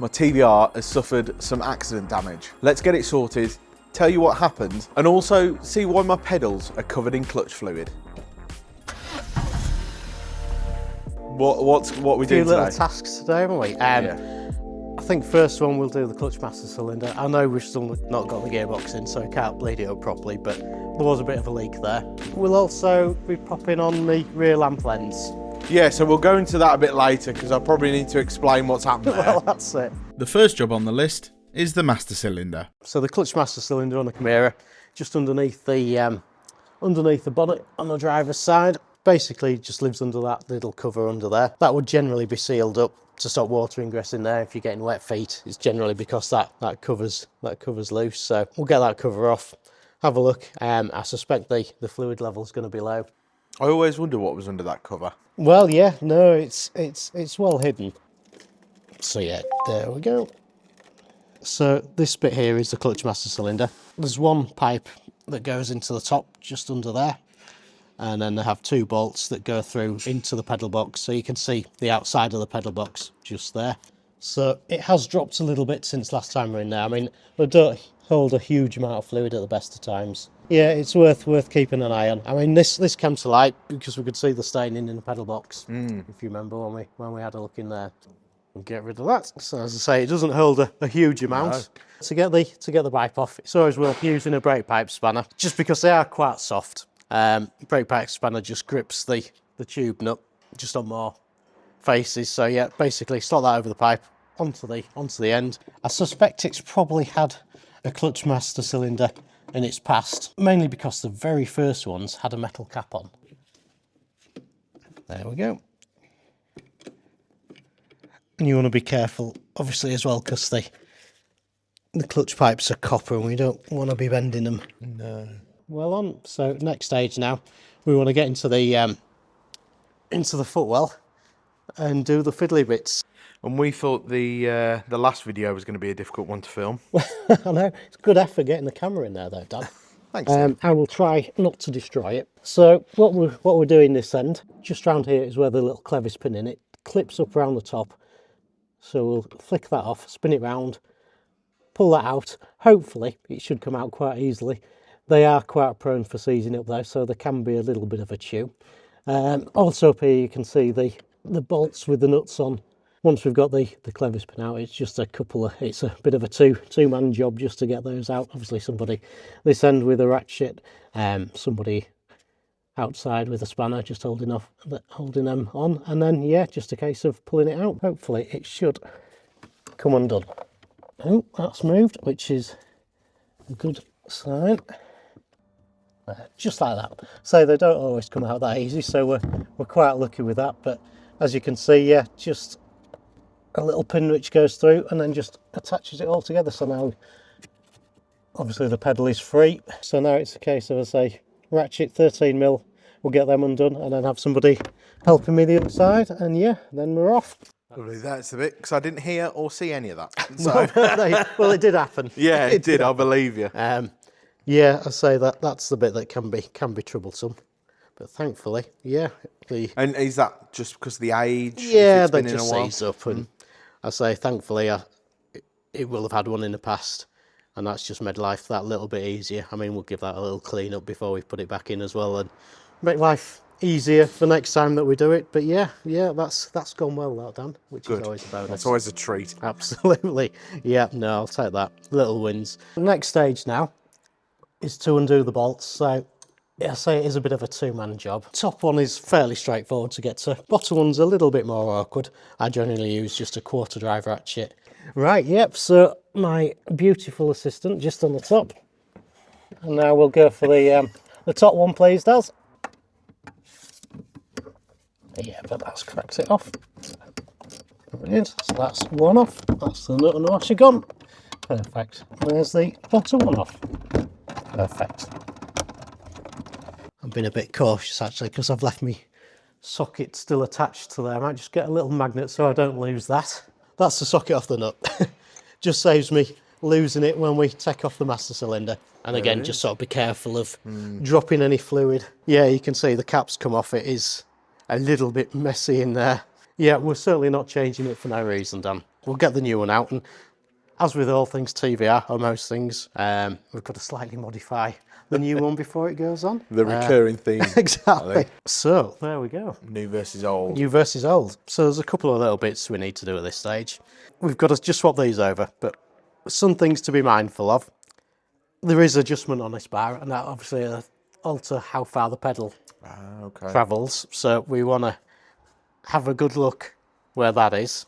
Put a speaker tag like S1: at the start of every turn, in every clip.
S1: My TVR has suffered some accident damage. Let's get it sorted, tell you what happened, and also see why my pedals are covered in clutch fluid. What are we doing today?
S2: Little tasks today, haven't we? I think first one we'll do the clutch master cylinder. I know we've still not got the gearbox in, so we can't bleed it up properly, but there was a bit of a leak there. We'll also be popping on the rear lamp lens.
S1: Yeah, so we'll go into that a bit later because I probably need to explain what's happened there.
S2: Well, that's it.
S3: The first job on the list is the master cylinder.
S2: So the clutch master cylinder on the Chimera, just underneath the bonnet on the driver's side, basically just lives under that little cover under there. That would generally be sealed up to stop water ingress in there if you're getting wet feet. It's generally because that cover's loose. So we'll get that cover off, have a look. I suspect the fluid level is going to be low.
S1: I always wonder what was under that cover.
S2: Well, yeah, no, it's well hidden. So yeah, there we go. So this bit here is the clutch master cylinder. There's one pipe that goes into the top just under there, and then they have two bolts that go through into the pedal box, so you can see the outside of the pedal box just there. So it has dropped a little bit since last time we were in there. I mean, they don't hold a huge amount of fluid at the best of times. Yeah, it's worth keeping an eye on. I mean, this came to light because we could see the staining in the pedal box, if you remember when we had a look in there. We'll get rid of that. So as I say, it doesn't hold a huge amount. No. To get the pipe off, it's always worth using a brake pipe spanner, just because they are quite soft. Brake pipe spanner just grips the tube nut just on more faces. So yeah, basically slot that over the pipe onto the end. I suspect it's probably had a clutch master cylinder in its past, mainly because the very first ones had a metal cap on. There we go. And you want to be careful, obviously, as well, because the clutch pipes are copper and we don't want to be bending them.
S1: No.
S2: Well so next stage now, we want to get into the footwell and do the fiddly bits.
S1: And we thought the last video was going to be a difficult one to film.
S2: I know, it's a good effort getting the camera in there though, Dan.
S1: Thanks.
S2: I will try not to destroy it. So what we're doing this end, just around here is where the little clevis pin in it clips up around the top. So we'll flick that off, spin it round, pull that out. Hopefully it should come out quite easily. They are quite prone for seizing up though, so there can be a little bit of a chew. Also up here you can see the bolts with the nuts on. Once we've got the clevis pin out, it's just it's a bit of a two-man job just to get those out. Obviously somebody this end with a ratchet, somebody outside with a spanner just holding them on, and then yeah, just a case of pulling it out. Hopefully it should come undone. Oh, that's moved, which is a good sign. Just like that. So they don't always come out that easy, so we're quite lucky with that. But as you can see, yeah, just a little pin which goes through and then just attaches it all together. So now obviously the pedal is free, so now it's a case of, I say, ratchet 13mm, we'll get them undone and then have somebody helping me the other side, and yeah, then we're off.
S1: Lovely, that's a bit, because I didn't hear or see any of that. So.
S2: Well, it did happen.
S1: Yeah, it did, I believe you.
S2: Yeah, I say that's the bit that can be troublesome, but thankfully, yeah.
S1: And is that just because of the age?
S2: Yeah, they just seize up, and I say thankfully it will have had one in the past, and that's just made life that little bit easier. I mean, we'll give that a little clean up before we put it back in as well, and make life easier for next time that we do it. But yeah, that's gone well, that, Dan, which is always a bonus.
S1: That's always a treat.
S2: Absolutely. Yeah, no, I'll take that. Little wins. The next stage now is to undo the bolts. So yeah, I say it is a bit of a two-man job. Top one is fairly straightforward to get to. Bottom one's a little bit more awkward. I generally use just a quarter drive ratchet. Right, yep, so my beautiful assistant just on the top. And now we'll go for the top one, please, Daz. Yeah, but that's cracked it off. Brilliant, so that's one off. That's the nut and washer gone. Perfect. There's the bottom one off. Perfect. I've been a bit cautious actually because I've left me socket still attached to there. I might just get a little magnet so I don't lose that. That's the socket off the nut. Just saves me losing it when we take off the master cylinder. And again, just sort of be careful of dropping any fluid. Yeah, you can see the cap's come off. It is a little bit messy in there. Yeah, we're certainly not changing it for no reason, Dan. we'll get the new one out, and as with all things TVR, or most things, we've got to slightly modify the new one before it goes on.
S1: The recurring theme.
S2: Exactly. So, there we go.
S1: New versus old.
S2: New versus old. So there's a couple of little bits we need to do at this stage. We've got to just swap these over, but some things to be mindful of. There is adjustment on this bar, and that obviously alter how far the pedal travels. So we want to have a good look where that is.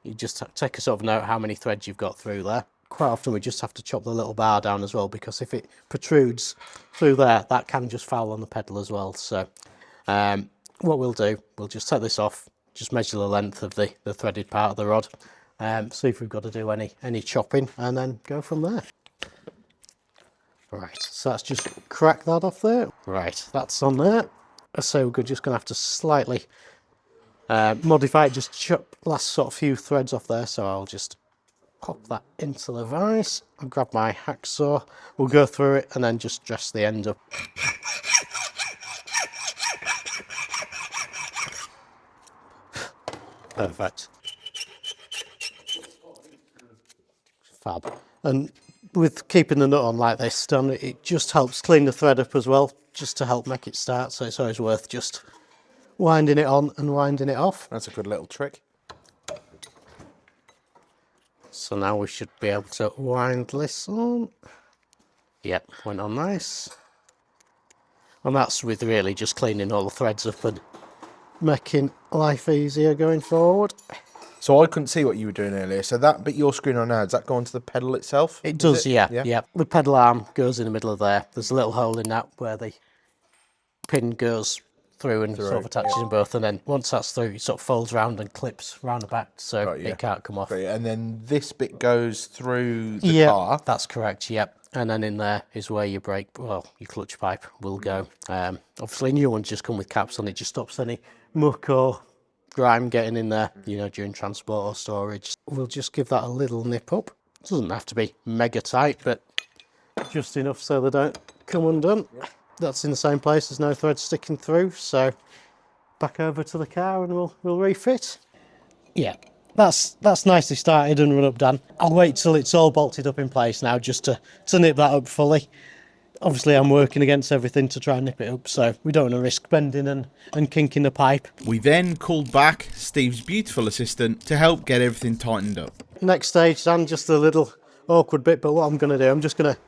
S2: You just take a sort of note how many threads you've got through there. Quite often we just have to chop the little bar down as well, because if it protrudes through there, that can just foul on the pedal as well. So what we'll do, we'll just take this off, just measure the length of the threaded part of the rod, see if we've got to do any chopping, and then go from there. Right, so let's just crack that off there. Right, that's on there. So we're just going to have to slightly modify it, just chop last sort of few threads off there. So I'll just pop that into the vise and grab my hacksaw. We'll go through it and then just dress the end up. Perfect. Fab. And with keeping the nut on like this done, it just helps clean the thread up as well, just to help make it start. So it's always worth just winding it on and winding it off.
S1: That's a good little trick.
S2: So now we should be able to wind this on. Yep, went on nice. And that's with really just cleaning all the threads up and making life easier going forward.
S1: So I couldn't see what you were doing earlier. So that bit you're screwing on now, does that go onto the pedal itself?
S2: It does, yeah. The pedal arm goes in the middle of there. There's a little hole in that where the pin goes through and sort of attaches them both. And then once that's through, it sort of folds round and clips round the back, so it can't come off.
S1: And then this bit goes through the car.
S2: That's correct, yep. And then in there is where your brake, well, your clutch pipe will go. Obviously, new ones just come with caps on. It just stops any muck or grime getting in there, you know, during transport or storage. We'll just give that a little nip up. It doesn't have to be mega tight, but just enough so they don't come undone. That's in the same place, there's no thread sticking through, so back over to the car and we'll refit. Yeah, that's nicely started and run up done. I'll wait till it's all bolted up in place now, just to nip that up fully. Obviously I'm working against everything to try and nip it up, so we don't want to risk bending and kinking the pipe.
S3: We then called back Steve's beautiful assistant to help get everything tightened up.
S2: Next stage, Dan, just a little awkward bit, but what I'm going to do, I'm just going to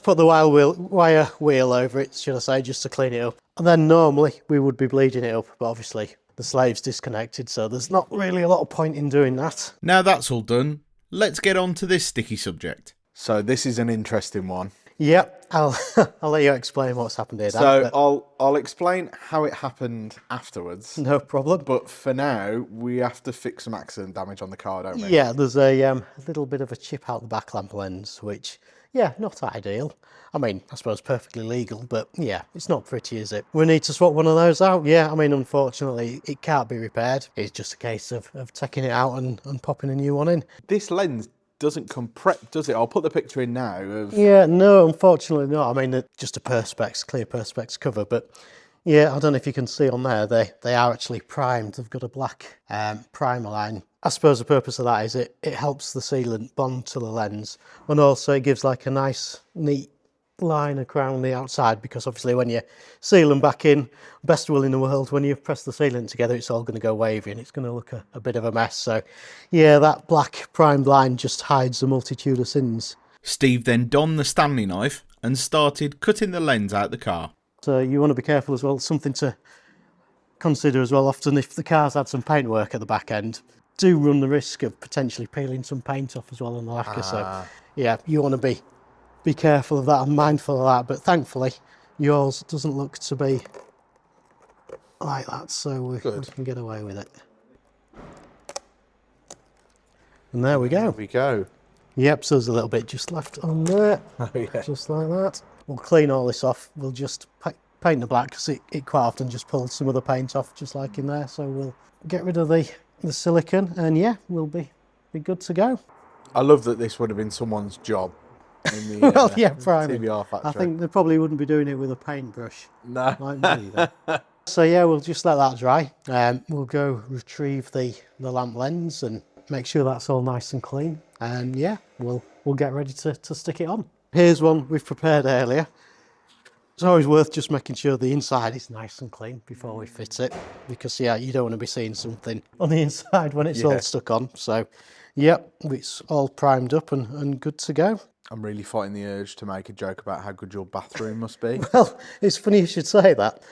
S2: put the wire wheel over it, should I say, just to clean it up. And then normally we would be bleeding it up, but obviously the slave's disconnected, so there's not really a lot of point in doing that.
S3: Now that's all done, let's get on to this sticky subject.
S1: So this is an interesting one.
S2: Yep, I'll let you explain what's happened here, Dan.
S1: So I'll explain how it happened afterwards.
S2: No problem.
S1: But for now, we have to fix some accident damage on the car, don't we?
S2: Yeah, there's a little bit of a chip out the back lamp lens, which, yeah, not ideal. I mean, I suppose perfectly legal, but yeah, it's not pretty, is it? We need to swap one of those out. Yeah, I mean, unfortunately, it can't be repaired. It's just a case of taking it out and popping a new one in.
S1: This lens doesn't come prepped, does it? I'll put the picture in now of...
S2: Yeah, no, unfortunately not. I mean, just a Perspex, clear Perspex cover, but yeah, I don't know if you can see on there, they are actually primed. They've got a black primer line. I suppose the purpose of that is it helps the sealant bond to the lens, and also it gives like a nice, neat line around the outside, because obviously when you seal them back in, best will in the world, when you press the sealant together, it's all going to go wavy and it's going to look a bit of a mess. So yeah, that black primed line just hides a multitude of sins.
S3: Steve then donned the Stanley knife and started cutting the lens out the car.
S2: So you want to be careful as well. Something to consider as well, often if the car's had some paint work at the back end, do run the risk of potentially peeling some paint off as well on the lacquer. So yeah, you want to be careful of that and mindful of that, but thankfully yours doesn't look to be like that, so we can get away with it. And there we go.
S1: There we go.
S2: Yep, so there's a little bit just left on there.
S1: Oh, yeah.
S2: Just like that. We'll clean all this off. We'll just paint the black, because it quite often just pulls some of the paint off, just like in there. So we'll get rid of the silicone, and yeah, we'll be good to go.
S1: I love that this would have been someone's job in the
S2: well, yeah, priming.
S1: TVR factory.
S2: I think they probably wouldn't be doing it with a paintbrush.
S1: No.
S2: Like me, though. So yeah, we'll just let that dry. We'll go retrieve the lamp lens and make sure that's all nice and clean, and yeah, we'll get ready to stick it on. Here's one we've prepared earlier. It's always worth just making sure the inside is nice and clean before we fit it, because yeah, you don't want to be seeing something on the inside when it's all stuck on. So yep, it's all primed up and good to go.
S1: I'm really fighting the urge to make a joke about how good your bathroom must be.
S2: Well, it's funny you should say that.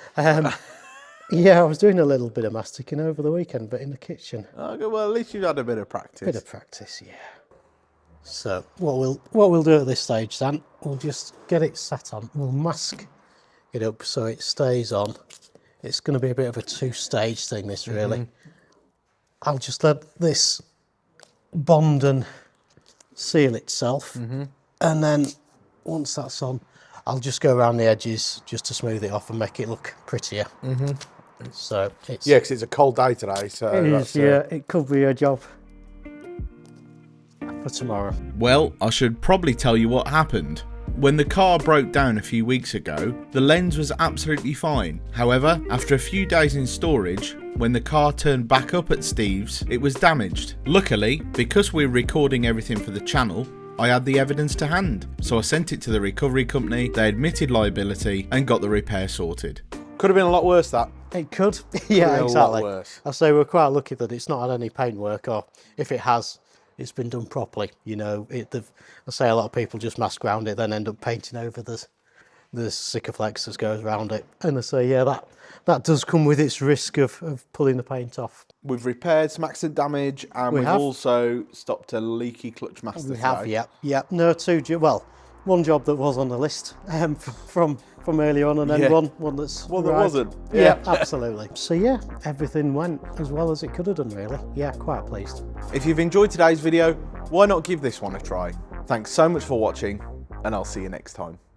S2: Yeah, I was doing a little bit of masticing over the weekend, but in the kitchen.
S1: Okay, well, at least you've had a bit of practice.
S2: Bit of practice, yeah. So what we'll do at this stage, then, we'll just get it sat on. We'll mask it up so it stays on. It's going to be a bit of a two-stage thing, this really. I'll just let this bond and seal itself, and then once that's on, I'll just go around the edges just to smooth it off and make it look prettier. So it's
S1: Yeah, because it's a cold day today, so
S2: it
S1: that's,
S2: is, yeah, it could be a job for tomorrow.
S3: Well, I should probably tell you what happened. When the car broke down a few weeks ago, the lens was absolutely fine. However, after a few days in storage, when the car turned back up at Steve's, it was damaged. Luckily, because we're recording everything for the channel, I had the evidence to hand. So I sent it to the recovery company, they admitted liability and got the repair sorted.
S1: could have been a lot worse, that.
S2: It could, yeah,
S1: Could have been a lot
S2: exactly.
S1: worse.
S2: I say we're quite lucky that it's not had any paintwork, or if it has, it's been done properly. You know, I say a lot of people just mask around it, then end up painting over the Sikaflex that goes around it. And I say, yeah, that does come with its risk of pulling the paint off.
S1: We've repaired some accident damage, and we've also stopped a leaky clutch master.
S2: We have, yeah. No, one job that was on the list from earlier on, and then one that's
S1: One that
S2: arrived.
S1: wasn't.
S2: Yeah, absolutely. So yeah, everything went as well as it could have done, really. Yeah, quite pleased.
S1: If you've enjoyed today's video, why not give this one a try? Thanks so much for watching, and I'll see you next time.